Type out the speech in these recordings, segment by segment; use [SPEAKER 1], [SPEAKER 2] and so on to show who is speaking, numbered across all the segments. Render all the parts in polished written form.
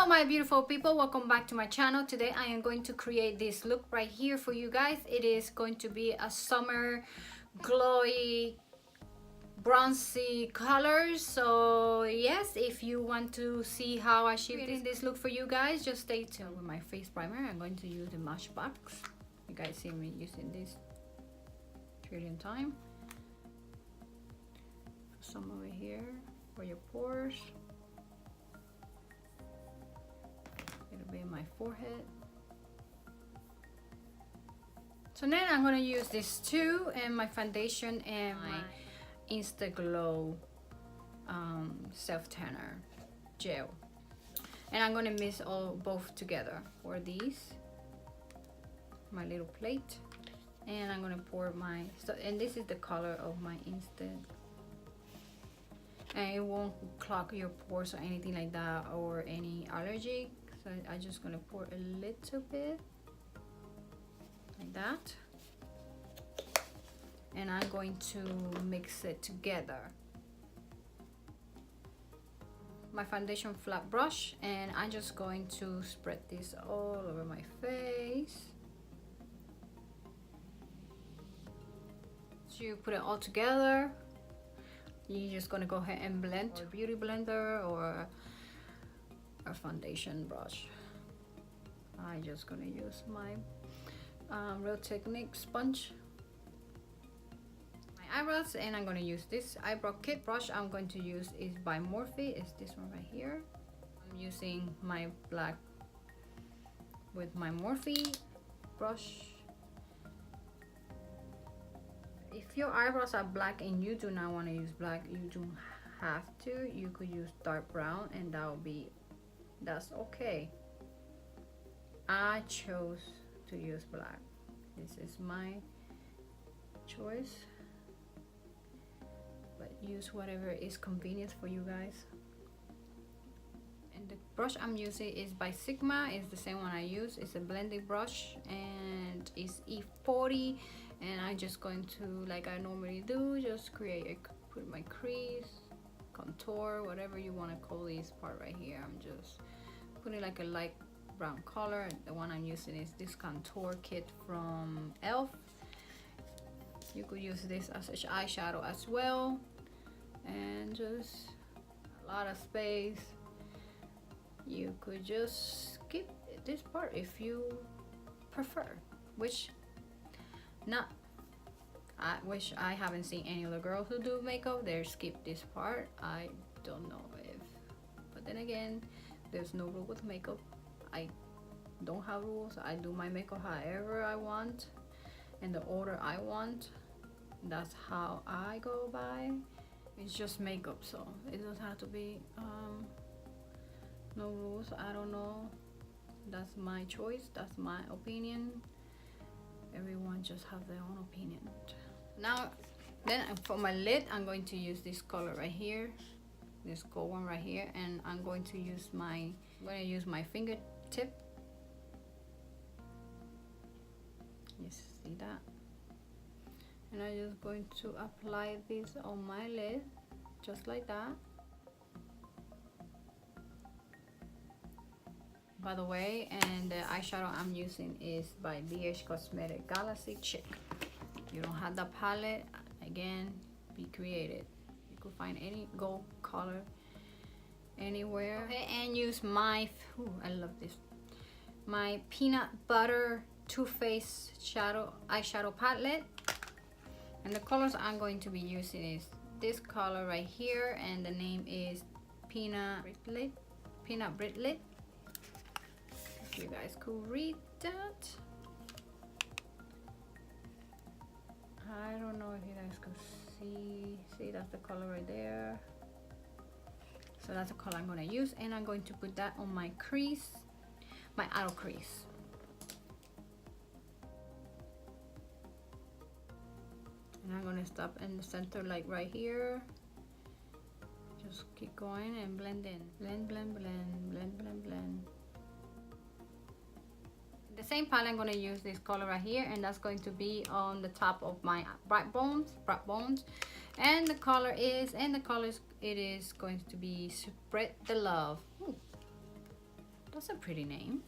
[SPEAKER 1] Hello my beautiful people, welcome back to my channel. Today I am going to create this look right here for you guys. It is going to be a summer glowy bronzy color. So yes, if you want to see how I achieved this look for you guys, just stay tuned. With my face primer, I'm going to use the Matchbox. You guys see me using this trillion time. Some over here for your pores. It'll be in my forehead. So then I'm gonna use this too, and my foundation and my Instaglow self tanner gel, and I'm gonna mix both together for these, my little plate, and I'm gonna pour my and this is the color of my instant, and it won't clog your pores or anything like that or any allergy. So I'm just gonna pour a little bit like that, and I'm going to mix it together. My foundation flat brush, and I'm just going to spread this all over my face. So you put it all together. You're just gonna go ahead and blend, or beauty blender or a foundation brush. I'm just gonna use my Rödrz sponge, my eyebrows, and I'm gonna use this eyebrow kit brush. I'm going to use is by Morphe. It's this one right here. I'm using my black with my Morphe brush. If your eyebrows are black and you do not want to use black, you don't have to. You could use dark brown, and that's okay. I chose to use black. This is my choice, but use whatever is convenient for you guys. And the brush I'm using is by Sigma. It's the same one I use. It's a blending brush, and it's E40, and I'm just going to, like I normally do, just put my crease, contour, whatever you want to call this part right here. I'm just putting like a light brown color. The one I'm using is this contour kit from e.l.f. You could use this as an eyeshadow as well, and just a lot of space. You could just skip this part if you prefer, which I haven't seen any other girls who do makeup they skip this part. I don't know if, but then again, there's no rule with makeup. I don't have rules. I do my makeup however I want, in the order I want. That's how I go by. It's just makeup, so it doesn't have to be no rules. I don't know. That's my choice. That's my opinion. Everyone just have their own opinion. Now, then for my lid, I'm going to use this color right here, this gold one right here, and I'm going to use my fingertip. You see that? And I'm just going to apply this on my lid, just like that. By the way, and the eyeshadow I'm using is by BH Cosmetic Galaxy Chick. You don't have the palette, again, be creative. You could find any gold color anywhere. Okay, and use my, I love this, my peanut butter Too Faced eyeshadow palette. And the colors I'm going to be using is this color right here, and the name is Peanut Brittle. If you guys could read that. I don't know if you guys could see that's the color right there. So that's the color I'm going to use, and I'm going to put that on my crease, my outer crease. And I'm going to stop in the center, like right here. Just keep going and blend in. Blend, blend, blend, blend, blend, blend. The same palette, I'm going to use this color right here, and that's going to be on the top of my bright bones, and the color is, it is going to be Spread the Love. Ooh. That's a pretty name.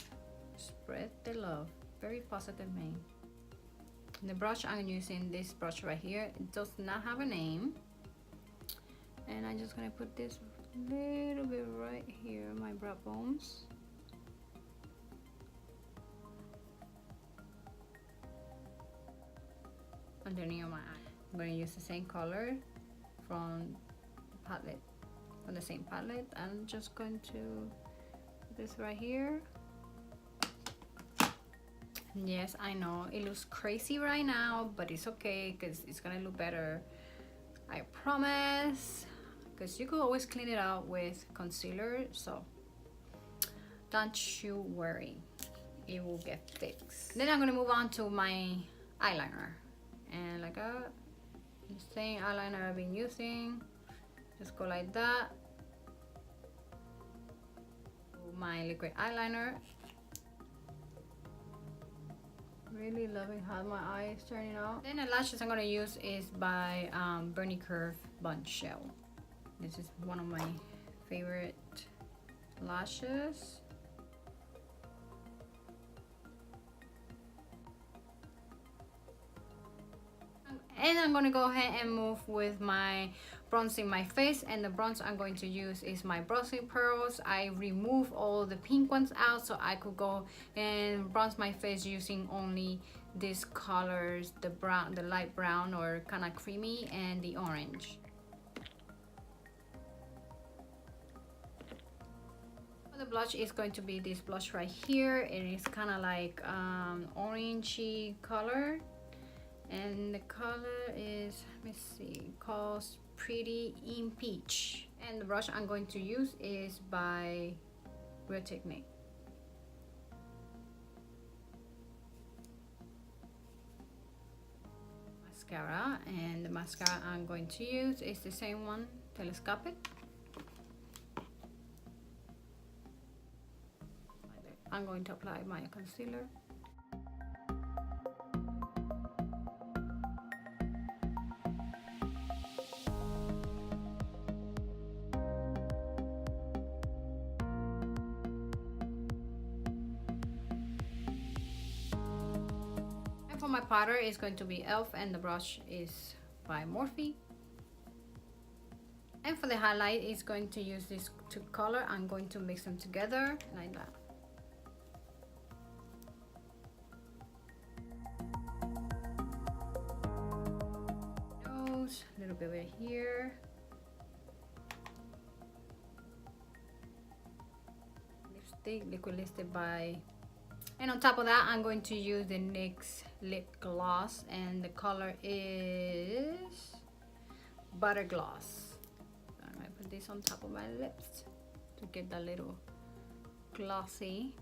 [SPEAKER 1] Spread the love. Very positive name. The brush I'm using, this brush right here, it does not have a name. And I'm just gonna put this little bit right here, my brow bones. Underneath my eye. I'm gonna use the same color from palette, from the same palette. I'm just going to put this right here. Yes, I know it looks crazy right now, but it's okay because it's gonna look better, I promise. Because you could always clean it out with concealer, so don't you worry, it will get fixed. Then I'm gonna move on to my eyeliner, and like the same eyeliner I've been using, just go like that. My liquid eyeliner. Really loving how my eye is turning out. Then the lashes I'm gonna use is by Burnie Curve Bunch Shell. This is one of my favorite lashes. And I'm gonna go ahead and move with my bronzing my face, and the bronze I'm going to use is my bronzing pearls. I remove all the pink ones out so I could go and bronze my face using only these colors, the brown, the light brown or kind of creamy, and the orange. The blush is going to be this blush right here. It is kind of like orangey color, and the color is, let me see, calls Pretty in Peach. And the brush I'm going to use is by Rödrz. Mascara, and the mascara I'm going to use is the same one, Telescopic. I'm going to apply my concealer. And for my powder is going to be e.l.f. and the brush is by Morphe. And for the highlight is going to use these two colors. I'm going to mix them together like that. A little bit right here. Lipstick, liquid lipstick by, and on top of that I'm going to use the NYX lip gloss, and the color is Butter Gloss. I'm gonna put this on top of my lips to get that little glossy.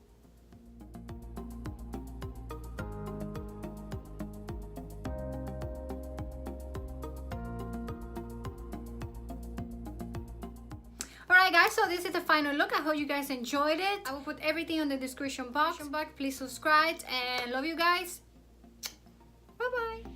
[SPEAKER 1] Alright guys, so this is the final look. I hope you guys enjoyed it. I will put everything on the description box. Please subscribe and love you guys. Bye bye.